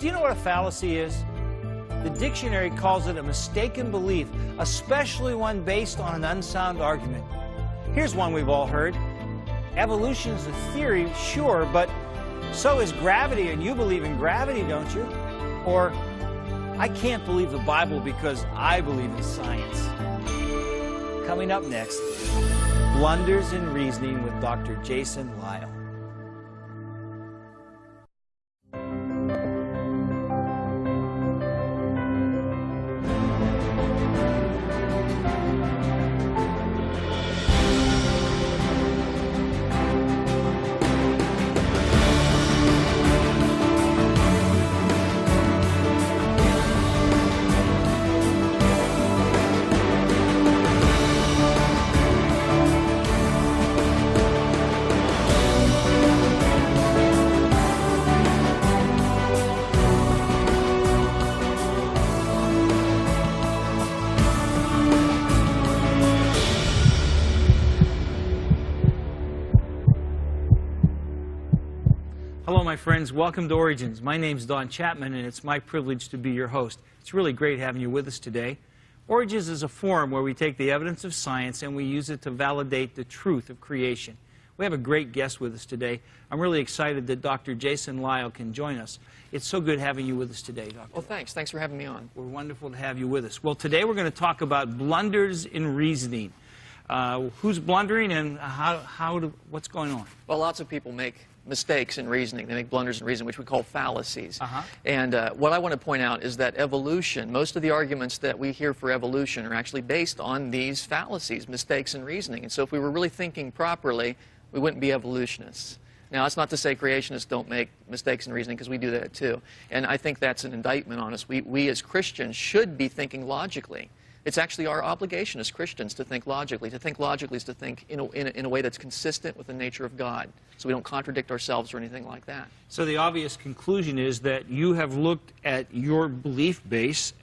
Do you know what a fallacy is? The dictionary calls it a mistaken belief, especially one based on an unsound argument. Here's one we've all heard. Evolution is a theory, sure, but so is gravity, and you believe in gravity, don't you? Or, I can't believe the Bible because I believe in science. Coming up next, blunders in reasoning with Dr. Jason Lisle. Hello, my friends. Welcome to Origins. My name's Don Chapman, and it's my privilege to be your host. It's really great having you with us today. Origins is a forum where we take the evidence of science and we use it to validate the truth of creation. We have a great guest with us today. I'm really excited that Dr. Jason Lisle can join us. It's so good having you with us today, Doctor. Well, thanks. Thanks for having me on. We're wonderful to have you with us. Well, today we're going to talk about blunders in reasoning. Who's blundering and what's going on? Well, lots of people make mistakes in reasoning. They make blunders in reasoning, which we call fallacies. And what I want to point out is that evolution, most of the arguments that we hear for evolution are actually based on these fallacies, mistakes in reasoning. And so if we were really thinking properly, we wouldn't be evolutionists. Now, that's not to say creationists don't make mistakes in reasoning, because we do that too. And I think that's an indictment on us. We as Christians should be thinking logically. It's actually our obligation as Christians to think logically. To think logically is to think in a way that's consistent with the nature of God, so we don't contradict ourselves or anything like that. So the obvious conclusion is that you have looked at your belief base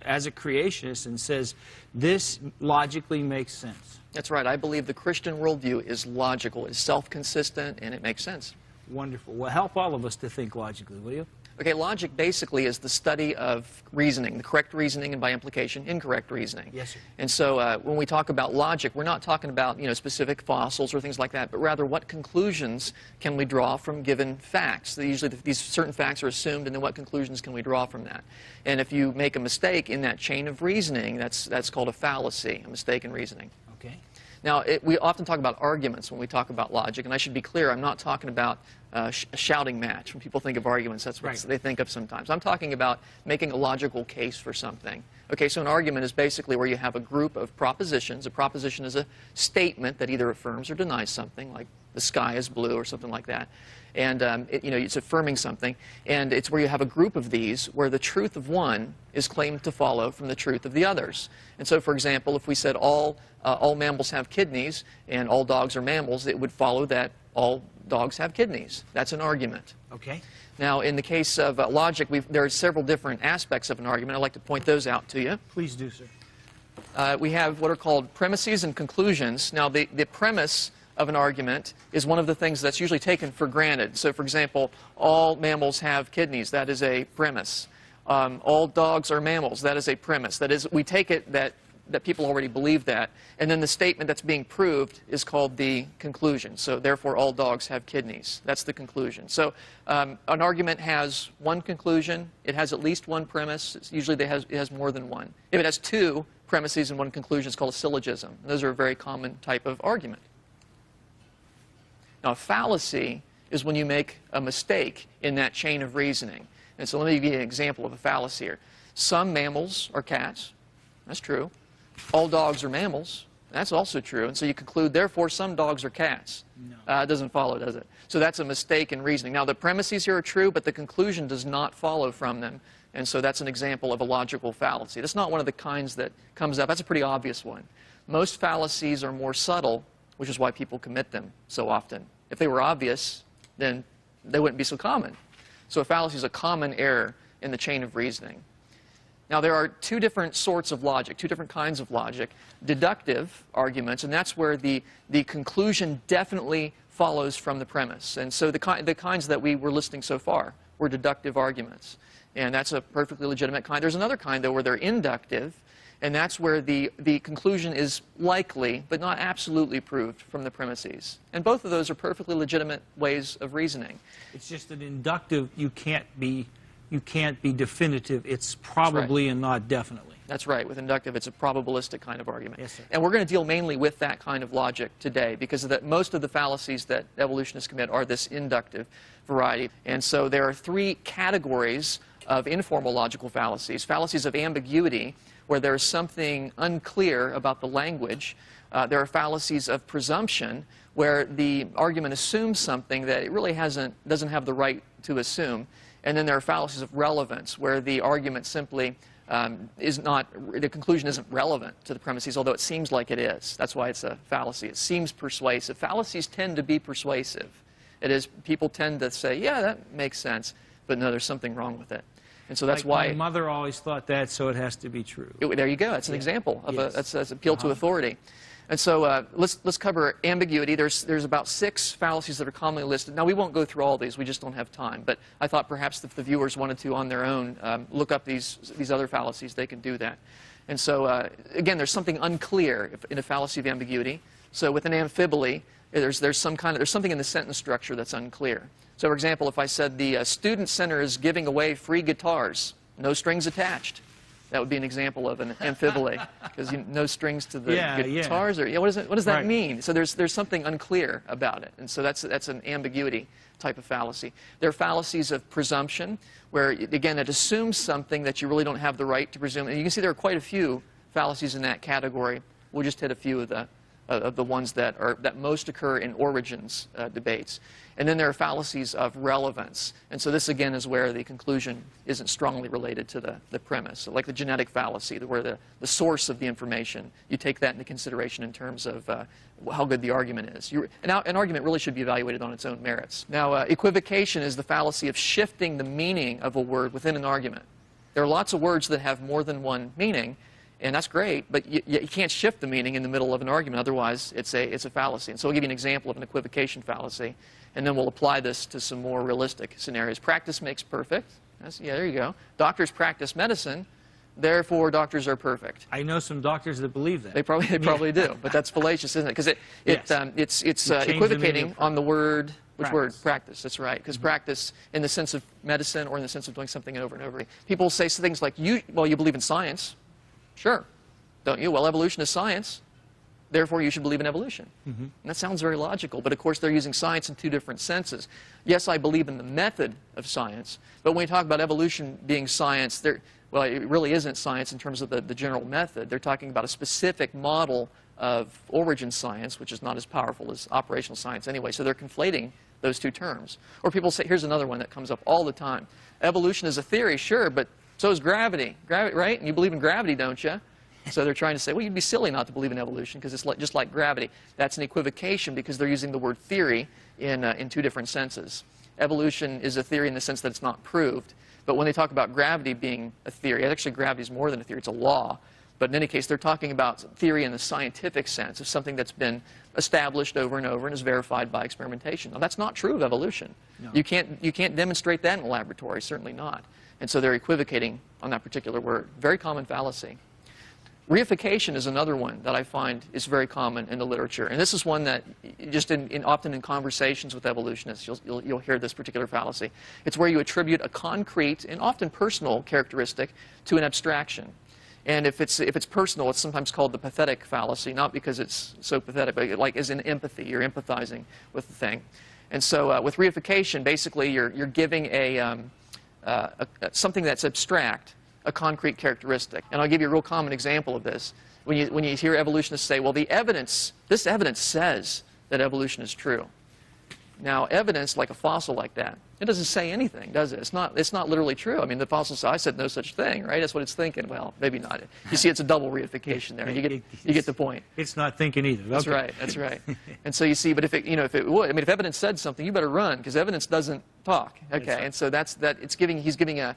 as a creationist and says, this logically makes sense. That's right. I believe the Christian worldview is logical, is self-consistent, and it makes sense. Wonderful. Well, help all of us to think logically, will you? Okay, logic basically is the study of reasoning, the correct reasoning and by implication, incorrect reasoning. Yes, sir. And so when we talk about logic, we're not talking about, specific fossils or things like that, but rather what conclusions can we draw from given facts. Usually these certain facts are assumed, and then what conclusions can we draw from that? And if you make a mistake in that chain of reasoning, that's called a fallacy, a mistake in reasoning. Okay. Now, we often talk about arguments when we talk about logic, and I should be clear, I'm not talking about a shouting match. When people think of arguments, that's what they think of sometimes. I'm talking about making a logical case for something. Okay, so an argument is basically where you have a group of propositions. A proposition is a statement that either affirms or denies something, like the sky is blue or something like that. And it's affirming something, and it's where you have a group of these where the truth of one is claimed to follow from the truth of the others. And so, for example, if we said all mammals have kidneys and all dogs are mammals, it would follow that all dogs have kidneys. That's an argument. Okay. Now, in the case of logic, there are several different aspects of an argument. I'd like to point those out to you. Please do, sir. We have what are called premises and conclusions. Now, the premise of an argument is one of the things that's usually taken for granted. So, for example, all mammals have kidneys. That is a premise. All dogs are mammals. That is a premise. That is, we take it that people already believe that. And then the statement that's being proved is called the conclusion. So, therefore, all dogs have kidneys. That's the conclusion. So, an argument has one conclusion. It has at least one premise. Usually, it has more than one. If it has two premises and one conclusion, it's called a syllogism. And those are a very common type of argument. Now, a fallacy is when you make a mistake in that chain of reasoning. And so let me give you an example of a fallacy here. Some mammals are cats. That's true. All dogs are mammals. That's also true. And so you conclude, therefore, some dogs are cats. No. It doesn't follow, does it? So that's a mistake in reasoning. Now, the premises here are true, but the conclusion does not follow from them. And so that's an example of a logical fallacy. That's not one of the kinds that comes up. That's a pretty obvious one. Most fallacies are more subtle, which is why people commit them so often. If they were obvious, then they wouldn't be so common. So a fallacy is a common error in the chain of reasoning. Now, there are two different sorts of logic, two different kinds of logic. Deductive arguments, and that's where the conclusion definitely follows from the premise. And so the kinds that we were listing so far were deductive arguments. And that's a perfectly legitimate kind. There's another kind, though, where they're inductive, and that's where the conclusion is likely, but not absolutely proved from the premises. And both of those are perfectly legitimate ways of reasoning. It's just an inductive, you can't be definitive. It's probably and not definitely. That's right. With inductive, it's a probabilistic kind of argument. Yes, sir. And we're going to deal mainly with that kind of logic today, because most of the fallacies that evolutionists commit are this inductive variety. And so there are three categories of informal logical fallacies. Fallacies of ambiguity, where there's something unclear about the language. There are fallacies of presumption, where the argument assumes something that it really doesn't have the right to assume. And then there are fallacies of relevance, where the argument simply the conclusion isn't relevant to the premises, although it seems like it is. That's why it's a fallacy. It seems persuasive. Fallacies tend to be persuasive. It is, people tend to say, yeah, that makes sense, but no, there's something wrong with it. And so that's why... My mother always thought that, so it has to be true. There you go. That's an example of that's appeal to authority. And so let's cover ambiguity. There's about 6 fallacies that are commonly listed. Now, we won't go through all these. We just don't have time. But I thought perhaps if the viewers wanted to, on their own, look up these other fallacies, they can do that. And so, again, there's something unclear in a fallacy of ambiguity. So with an amphibole, there's something in the sentence structure that's unclear. So, for example, if I said the student center is giving away free guitars, no strings attached, that would be an example of an amphibole, because no strings to the guitars. Or what does that mean? So there's something unclear about it, and so that's an ambiguity type of fallacy. There are fallacies of presumption, where again it assumes something that you really don't have the right to presume. And you can see there are quite a few fallacies in that category. We'll just hit a few of the ones that most occur in origins debates. And then there are fallacies of relevance. And so this, again, is where the conclusion isn't strongly related to the premise. So like the genetic fallacy, where the source of the information, you take that into consideration in terms of how good the argument is. An argument really should be evaluated on its own merits. Now, equivocation is the fallacy of shifting the meaning of a word within an argument. There are lots of words that have more than one meaning, and that's great, but you can't shift the meaning in the middle of an argument. Otherwise, it's a fallacy. And so I'll give you an example of an equivocation fallacy, and then we'll apply this to some more realistic scenarios. Practice makes perfect. Yeah, there you go. Doctors practice medicine, therefore doctors are perfect. I know some doctors that believe that. They probably do, but that's fallacious, isn't it? Because it's equivocating on the word. Which word? Practice. That's right. Because practice in the sense of medicine or in the sense of doing something over and over again. People say things like, you believe in science. Sure. Don't you? Well, evolution is science. Therefore, you should believe in evolution. And that sounds very logical, but of course they're using science in 2 different senses. Yes, I believe in the method of science, but when we talk about evolution being science, well, it really isn't science in terms of the general method. They're talking about a specific model of origin science, which is not as powerful as operational science anyway, so they're conflating those 2 terms. Or people say, here's another one that comes up all the time. Evolution is a theory, sure, but so is gravity. Right? And you believe in gravity, don't you? So they're trying to say, well, you'd be silly not to believe in evolution because it's just like gravity. That's an equivocation because they're using the word theory in 2 different senses. Evolution is a theory in the sense that it's not proved. But when they talk about gravity being a theory, actually gravity is more than a theory, it's a law. But in any case, they're talking about theory in the scientific sense of something that's been established over and over and is verified by experimentation. Now, that's not true of evolution. No. You can't demonstrate that in a laboratory, certainly not. And so they're equivocating on that particular word. Very common fallacy. Reification is another one that I find is very common in the literature. And this is one that just often in conversations with evolutionists, you'll hear this particular fallacy. It's where you attribute a concrete and often personal characteristic to an abstraction. And if it's personal, it's sometimes called the pathetic fallacy, not because it's so pathetic, but like as in empathy. You're empathizing with the thing. And so with reification, basically you're giving something that's abstract a concrete characteristic. And I'll give you a real common example of this. When you hear evolutionists say, well, this evidence says that evolution is true. Now, evidence, like a fossil like that, it doesn't say anything, does it? It's not literally true. I mean, the fossil says, I said no such thing, right? That's what it's thinking. Well, maybe not. You see, it's a double reification there. You get the point. It's not thinking either. That's right. That's right. And so you see, but if it would, I mean, if evidence said something, you better run because evidence doesn't talk. Okay, and so he's giving a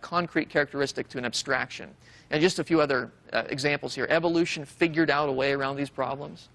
concrete characteristic to an abstraction. And just a few other examples here. Evolution figured out a way around these problems.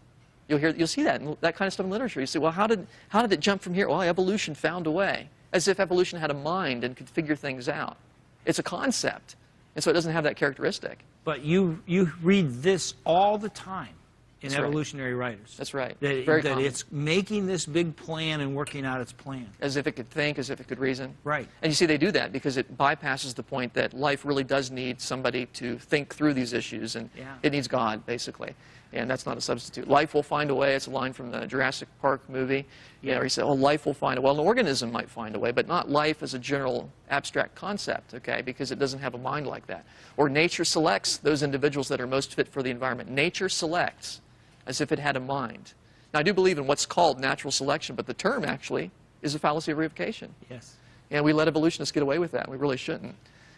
You'll see that kind of stuff in literature. You say, well, how did it jump from here? Well, evolution found a way. As if evolution had a mind and could figure things out. It's a concept, and so it doesn't have that characteristic. But you read this all the time in That's evolutionary writers. That's right. That it's making this big plan and working out its plan. As if it could think, as if it could reason. Right. And you see, they do that because it bypasses the point that life really does need somebody to think through these issues, and it needs God, basically. And that's not a substitute. Life will find a way. It's a line from the Jurassic Park movie. You know, where he said, well, life will find a way. Well, an organism might find a way, but not life as a general abstract concept, okay, because it doesn't have a mind like that. Or nature selects those individuals that are most fit for the environment. Nature selects as if it had a mind. Now, I do believe in what's called natural selection, but the term actually is a fallacy of reification. Yes. And we let evolutionists get away with that. We really shouldn't.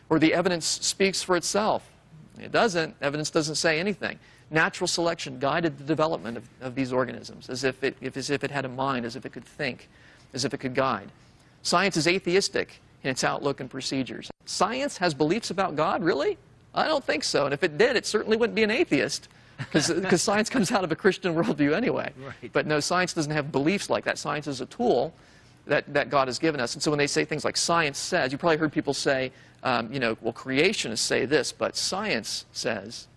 Or the evidence speaks for itself. It doesn't. Evidence doesn't say anything. Natural selection guided the development of these organisms as if it had a mind, as if it could think, as if it could guide. Science is atheistic in its outlook and procedures. Science has beliefs about God? Really? I don't think so. And if it did, it certainly wouldn't be an atheist, because science comes out of a Christian worldview anyway. Right. But no, science doesn't have beliefs like that. Science is a tool that God has given us. And so when they say things like science says, you probably heard people say, you know, well, creationists say this, but science says.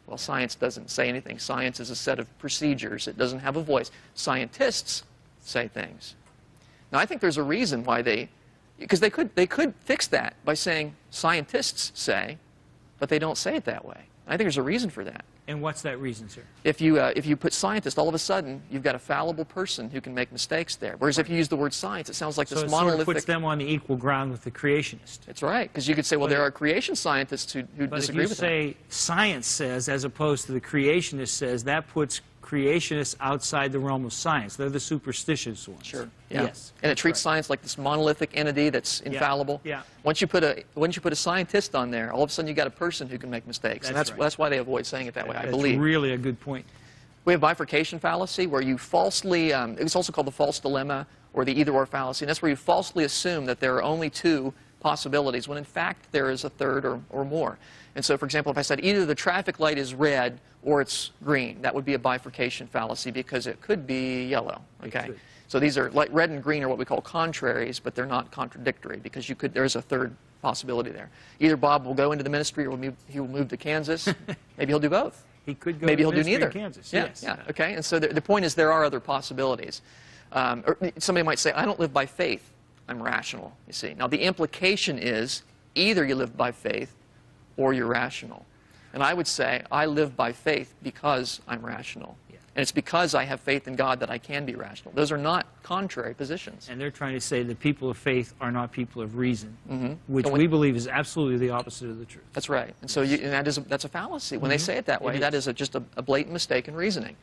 Well, science doesn't say anything. Science is a set of procedures. It doesn't have a voice. Scientists say things. Now, I think there's a reason why because they could fix that by saying scientists say, but they don't say it that way. I think there's a reason for that. And what's that reason, sir? If you put scientist, all of a sudden, you've got a fallible person who can make mistakes there. Whereas if you use the word science, it sounds like this monolithic... So it sort of puts them on the equal ground with the creationist. That's right, because you could say, well, there are creation scientists who disagree with that. But if you say science says, as opposed to the creationist says, that puts creationists outside the realm of science. They're the superstitious ones. Sure. Yeah. Yes. And it treats science like this monolithic entity that's infallible. Yeah. Once you put a scientist on there, all of a sudden you got a person who can make mistakes. That's why they avoid saying it that way, I believe. That's really a good point. We have bifurcation fallacy, where you falsely, it's also called the false dilemma or the either-or fallacy, and that's where you falsely assume that there are only two possibilities, when in fact there is a third or more. And so, for example, if I said either the traffic light is red or it's green, that would be a bifurcation fallacy because it could be yellow. Okay. So these are, like, red and green are what we call contraries, but they're not contradictory because there's a third possibility there. Either Bob will go into the ministry or he will move to Kansas. Maybe he'll do both. He could go Maybe to he'll do ministry neither. in Kansas. Yeah, Yes. yeah. Okay. And so the point is there are other possibilities. Or somebody might say, I don't live by faith. I'm rational, you see. Now, the implication is either you live by faith or you're rational. And I would say I live by faith because I'm rational. Yeah. And it's because I have faith in God that I can be rational. Those are not contrary positions. And they're trying to say that people of faith are not people of reason, which we believe is absolutely the opposite of the truth. That's right. And so that's a fallacy. When they say it that way, that is just a blatant mistake in reasoning.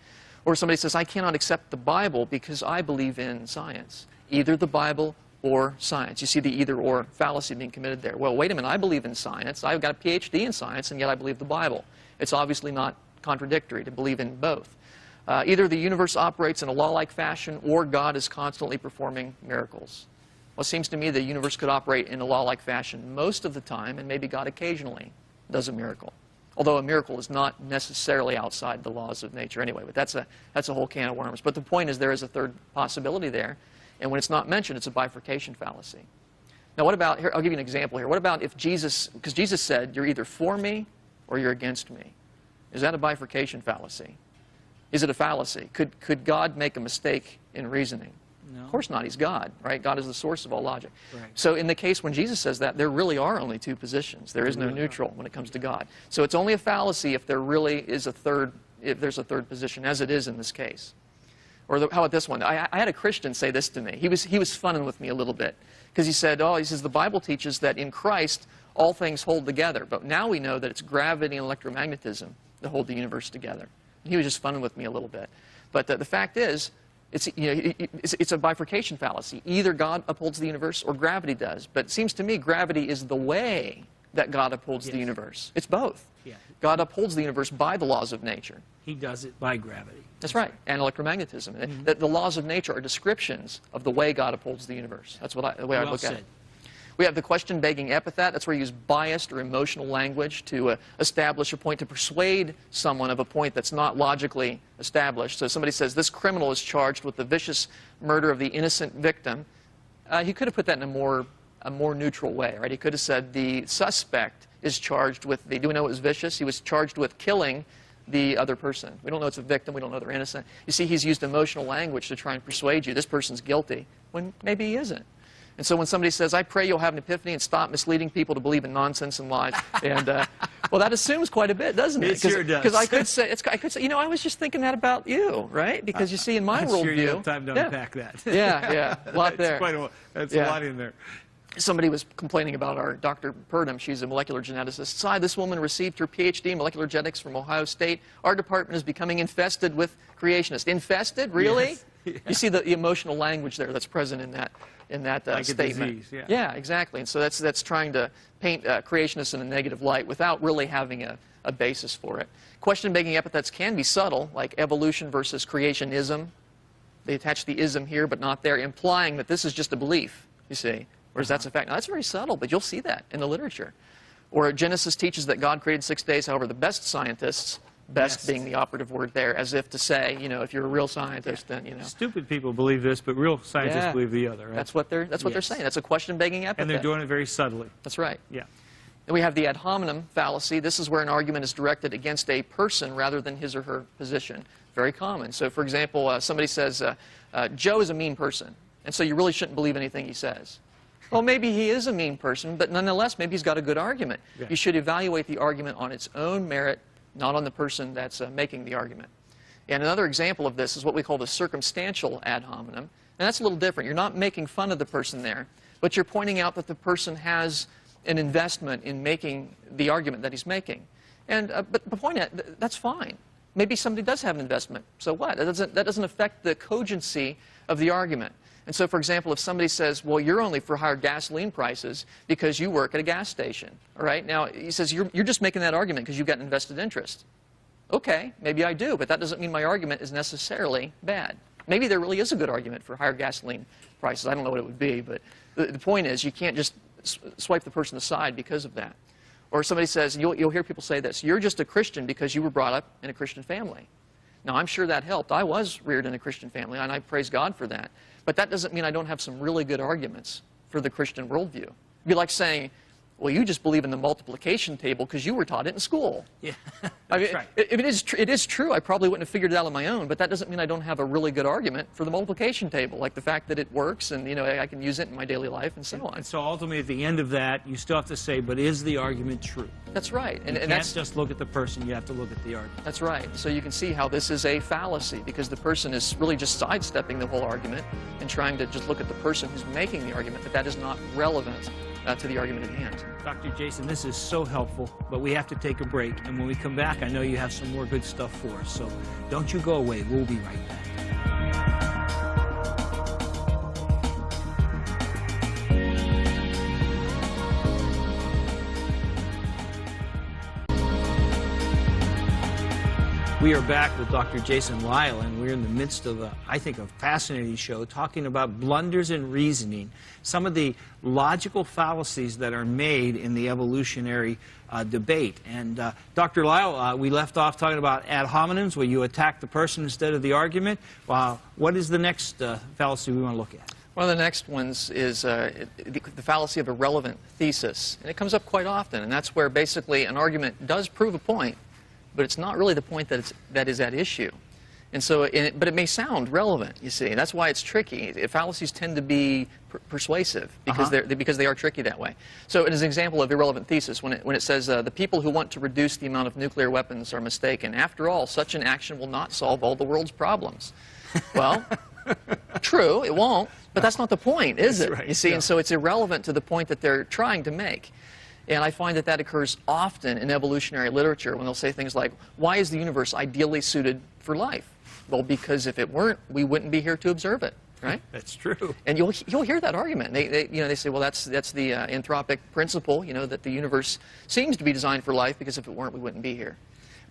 Or somebody says, I cannot accept the Bible because I believe in science. Either the Bible or science. You see the either-or fallacy being committed there. Well, wait a minute, I believe in science. I've got a PhD in science, and yet I believe the Bible. It's obviously not contradictory to believe in both. Either the universe operates in a law-like fashion, or God is constantly performing miracles. Well, it seems to me the universe could operate in a law-like fashion most of the time, and maybe God occasionally does a miracle. Although a miracle is not necessarily outside the laws of nature anyway, but that's a whole can of worms. But the point is there is a third possibility there. And when it's not mentioned, it's a bifurcation fallacy. Now, what about, here, I'll give you an example here. What about if Jesus, because Jesus said, you're either for me or you're against me. Is that a bifurcation fallacy? Is it a fallacy? Could God make a mistake in reasoning? No. Of course not. He's God, right? God is the source of all logic. Right. So in the case when Jesus says that, there really are only two positions. There is no neutral when it comes to God. So it's only a fallacy if there really is if there's a third position, as it is in this case. Or how about this one? I had a Christian say this to me. He was funning with me a little bit because he said, the Bible teaches that in Christ all things hold together, but now we know that it's gravity and electromagnetism that hold the universe together. And he was just funning with me a little bit. But the fact is, it's a bifurcation fallacy. Either God upholds the universe or gravity does. But it seems to me gravity is the way that God upholds the universe. It's both. Yeah. God upholds the universe by the laws of nature. He does it by gravity. That's right, and electromagnetism. The laws of nature are descriptions of the way God upholds the universe. That's the way I look at it. We have the question-begging epithet. That's where you use biased or emotional language to establish a point, to persuade someone of a point that's not logically established. So somebody says, this criminal is charged with the vicious murder of the innocent victim. He could have put that in a more neutral way, right? He could have said, the suspect is charged with do we know it was vicious? He was charged with killing the other person. We don't know it's a victim. We don't know they're innocent. You see, he's used emotional language to try and persuade you this person's guilty, when maybe he isn't. And so when somebody says, I pray you'll have an epiphany and stop misleading people to believe in nonsense and lies, and well, that assumes quite a bit, doesn't it? It sure does. Because I could say, you know, I was just thinking that about you, right? Because you see, in my worldview, sure you have time to unpack that. Yeah, a lot there. That's a lot in there. Somebody was complaining about our Dr. Purdom. She's a molecular geneticist. Sai, this woman received her PhD in molecular genetics from Ohio State. Our department is becoming infested with creationists. Infested? Really? Yes. Yeah. You see the emotional language there that's present in that like statement. A disease, yeah, exactly. And so that's trying to paint creationists in a negative light without really having a basis for it. Question-begging epithets can be subtle, like evolution versus creationism. They attach the ism here, but not there, implying that this is just a belief, you see. Whereas that's a fact. Now, that's very subtle, but you'll see that in the literature. Or Genesis teaches that God created 6 days. However, the best scientists, best being the operative word there, as if to say, you know, if you're a real scientist, then, you know. Stupid people believe this, but real scientists believe the other, right? That's what they're saying. That's a question-begging epithet. And they're doing it very subtly. That's right. Yeah. Then we have the ad hominem fallacy. This is where an argument is directed against a person rather than his or her position. Very common. So, for example, somebody says, Joe is a mean person, and so you really shouldn't believe anything he says. Well, maybe he is a mean person, but nonetheless, maybe he's got a good argument. Yeah. You should evaluate the argument on its own merit, not on the person that's making the argument. And another example of this is what we call the circumstantial ad hominem. And that's a little different. You're not making fun of the person there, but you're pointing out that the person has an investment in making the argument that he's making. And but the point is, that's fine. Maybe somebody does have an investment. So what? That doesn't affect the cogency of the argument. And so, for example, if somebody says, well, you're only for higher gasoline prices because you work at a gas station, all right? Now, he says, you're just making that argument because you've got an invested interest. Okay, maybe I do, but that doesn't mean my argument is necessarily bad. Maybe there really is a good argument for higher gasoline prices. I don't know what it would be, but the point is you can't just swipe the person aside because of that. Or somebody says, you'll hear people say this, you're just a Christian because you were brought up in a Christian family. Now, I'm sure that helped. I was reared in a Christian family, and I praise God for that. But that doesn't mean I don't have some really good arguments for the Christian worldview. It'd be like saying, well, you just believe in the multiplication table because you were taught it in school. Yeah, I mean, right. It is true. I probably wouldn't have figured it out on my own, but that doesn't mean I don't have a really good argument for the multiplication table, like the fact that it works and, you know, I can use it in my daily life and so on. And so ultimately, at the end of that, you still have to say, but is the argument true? That's right. You can't just look at the person. You have to look at the argument. That's right. So you can see how this is a fallacy because the person is really just sidestepping the whole argument and trying to just look at the person who's making the argument, but that is not relevant to the argument at hand. Dr. Jason, this is so helpful, but we have to take a break. And when we come back, I know you have some more good stuff for us. So don't you go away. We'll be right back. We are back with Dr. Jason Lisle, and we're in the midst of, I think, a fascinating show talking about blunders in reasoning, some of the logical fallacies that are made in the evolutionary debate. And Dr. Lisle, we left off talking about ad hominems, where you attack the person instead of the argument. What is the next fallacy we want to look at? One of the next ones is the fallacy of a relevant thesis. And it comes up quite often, and that's where basically an argument does prove a point, but it's not really the point that is at issue. And so, but it may sound relevant, you see. That's why it's tricky. Fallacies tend to be persuasive because, because they are tricky that way. So it is an example of irrelevant thesis when it says the people who want to reduce the amount of nuclear weapons are mistaken. After all, such an action will not solve all the world's problems. Well, true, it won't, but that's not the point, is it? Right. You see, and so it's irrelevant to the point that they're trying to make. And I find that occurs often in evolutionary literature when they'll say things like, why is the universe ideally suited for life? Well, because if it weren't, we wouldn't be here to observe it, right? That's true. And you'll hear that argument. They say, well, that's the anthropic principle, you know, that the universe seems to be designed for life because if it weren't, we wouldn't be here.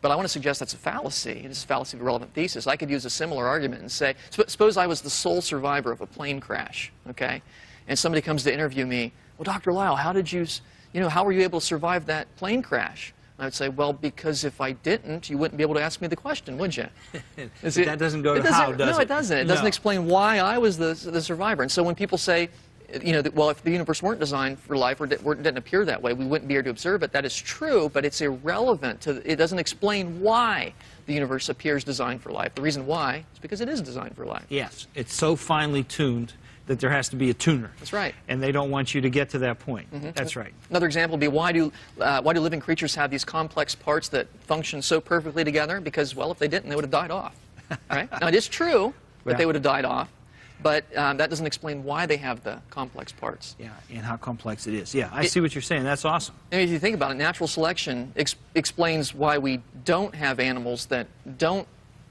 But I want to suggest that's a fallacy. It is a fallacy of a relevant thesis. I could use a similar argument and say, suppose I was the sole survivor of a plane crash, okay? And somebody comes to interview me. well, Dr. Lyle, how did you know, how were you able to survive that plane crash? And I would say, well, because if I didn't, you wouldn't be able to ask me the question, would you? That doesn't go to how, does it? No, it doesn't. It doesn't explain why I was the survivor. And so when people say, you know, that, well, if the universe weren't designed for life or didn't appear that way, we wouldn't be here to observe it. That is true, but it's irrelevant. It doesn't explain why the universe appears designed for life. The reason why is because it is designed for life. Yes, it's so finely tuned that there has to be a tuner. That's right. And they don't want you to get to that point. That's right. Another example would be, why do living creatures have these complex parts that function so perfectly together? Because, well, if they didn't, they would have died off. Right? Now, it is true that they would have died off, but that doesn't explain why they have the complex parts. Yeah, and how complex it is. Yeah, I see what you're saying. That's awesome. And if you think about it, natural selection explains why we don't have animals that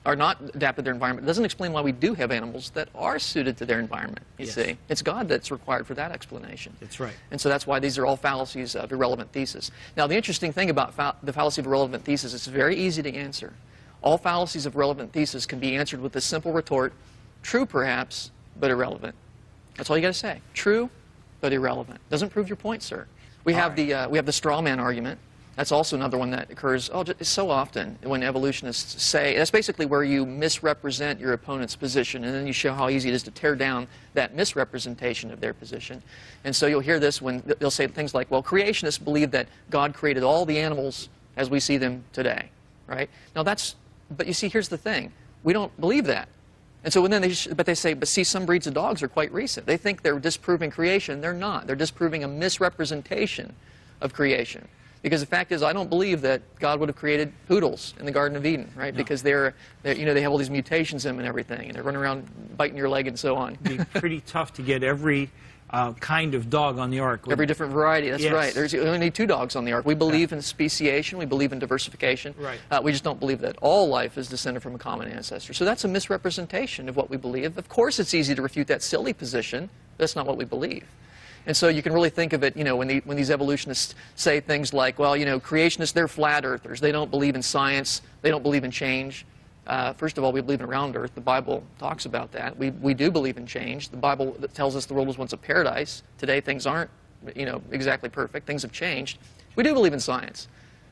are not adapted to their environment. It doesn't explain why we do have animals that are suited to their environment, you see. It's God that's required for that explanation. That's right. And so that's why these are all fallacies of irrelevant thesis. Now, the interesting thing about the fallacy of irrelevant thesis, it's very easy to answer. All fallacies of relevant thesis can be answered with the simple retort, true perhaps, but irrelevant. That's all you got to say. True, but irrelevant. Doesn't prove your point, sir. We have the straw man argument. That's also another one that occurs so often when evolutionists say, that's basically where you misrepresent your opponent's position, and then you show how easy it is to tear down that misrepresentation of their position. And so you'll hear this when they'll say things like, well, creationists believe that God created all the animals as we see them today, right? Now but you see, here's the thing. We don't believe that. And so then they say, but see, some breeds of dogs are quite recent. They think they're disproving creation. They're not. They're disproving a misrepresentation of creation. Because the fact is, I don't believe that God would have created poodles in the Garden of Eden, right? No. Because they have all these mutations in them and everything, and they're running around biting your leg and so on. It'd be pretty tough to get every kind of dog on the ark. Every different variety, that's right. We only need 2 dogs on the ark. We believe in speciation, we believe in diversification. Right. We just don't believe that all life is descended from a common ancestor. So that's a misrepresentation of what we believe. Of course it's easy to refute that silly position, but that's not what we believe. And so you can really think of it, you know, when these evolutionists say things like, well, you know, creationists, they're flat earthers. They don't believe in science. They don't believe in change. First of all, we believe in round earth. The Bible talks about that. We do believe in change. The Bible tells us the world was once a paradise. Today things aren't, you know, exactly perfect. Things have changed. We do believe in science.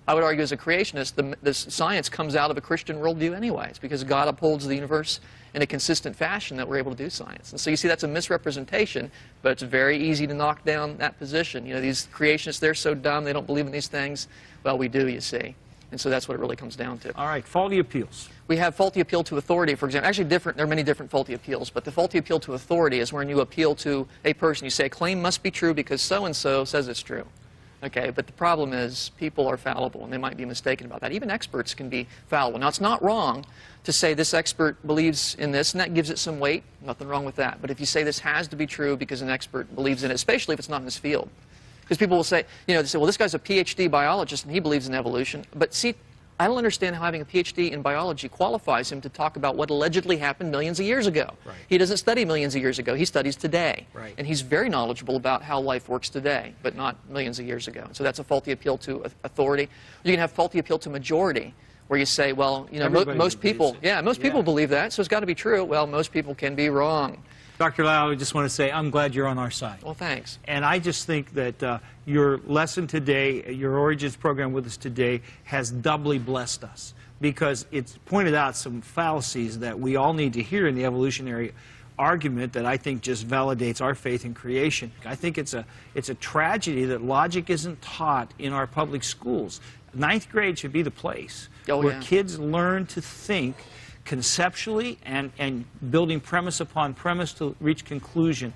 I would argue as a creationist, the science comes out of a Christian worldview anyway. It's because God upholds the universe in a consistent fashion that we're able to do science. And so you see that's a misrepresentation, but it's very easy to knock down that position. You know, these creationists, they're so dumb, they don't believe in these things. Well, we do, you see. And so that's what it really comes down to. All right, faulty appeals. We have faulty appeal to authority, for example. Actually, there are many different faulty appeals, but the faulty appeal to authority is when you appeal to a person. You say, a claim must be true because so-and-so says it's true. Okay, but the problem is people are fallible, and they might be mistaken about that. Even experts can be fallible. Now, it's not wrong to say this expert believes in this, and that gives it some weight. Nothing wrong with that. But if you say this has to be true because an expert believes in it, especially if it's not in his field. Because people will say, you know, they say, well, this guy's a PhD biologist, and he believes in evolution. But see, I don't understand how having a PhD in biology qualifies him to talk about what allegedly happened millions of years ago. Right. He doesn't study millions of years ago. He studies today. Right. And he's very knowledgeable about how life works today, but not millions of years ago. So that's a faulty appeal to authority. You can have faulty appeal to majority, where you say, well, you know, most people believe that, so it's got to be true. Well, most people can be wrong. Dr. Lyle, I just want to say I'm glad you're on our side. Well, thanks. And I just think that your lesson today, your Origins program with us today, has doubly blessed us because it's pointed out some fallacies that we all need to hear in the evolutionary argument that I think just validates our faith in creation. I think it's a tragedy that logic isn't taught in our public schools. 9th grade should be the place where kids learn to think conceptually and building premise upon premise to reach conclusion.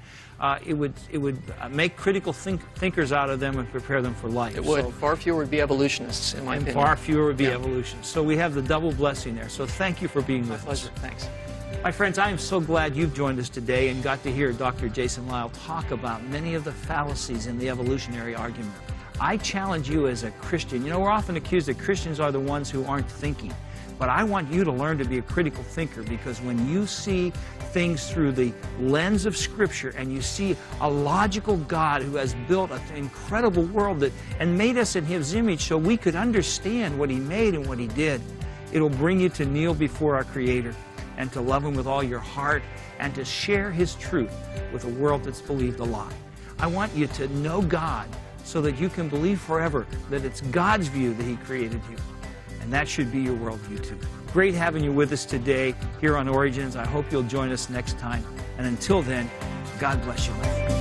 It would make critical thinkers out of them and prepare them for life. It would. So, far fewer would be evolutionists, in my opinion. Far fewer would be evolutionists. So we have the double blessing there. So thank you for being with us. My pleasure. Thanks. My friends, I am so glad you've joined us today and got to hear Dr. Jason Lyle talk about many of the fallacies in the evolutionary argument. I challenge you as a Christian. You know, we're often accused that Christians are the ones who aren't thinking. But I want you to learn to be a critical thinker, because when you see things through the lens of Scripture and you see a logical God who has built an incredible world and made us in His image so we could understand what He made and what He did, it'll bring you to kneel before our Creator and to love Him with all your heart and to share His truth with a world that's believed a lie. I want you to know God so that you can believe forever that it's God's view that He created you. And that should be your worldview too. Great having you with us today here on Origins. I hope you'll join us next time. And until then, God bless you.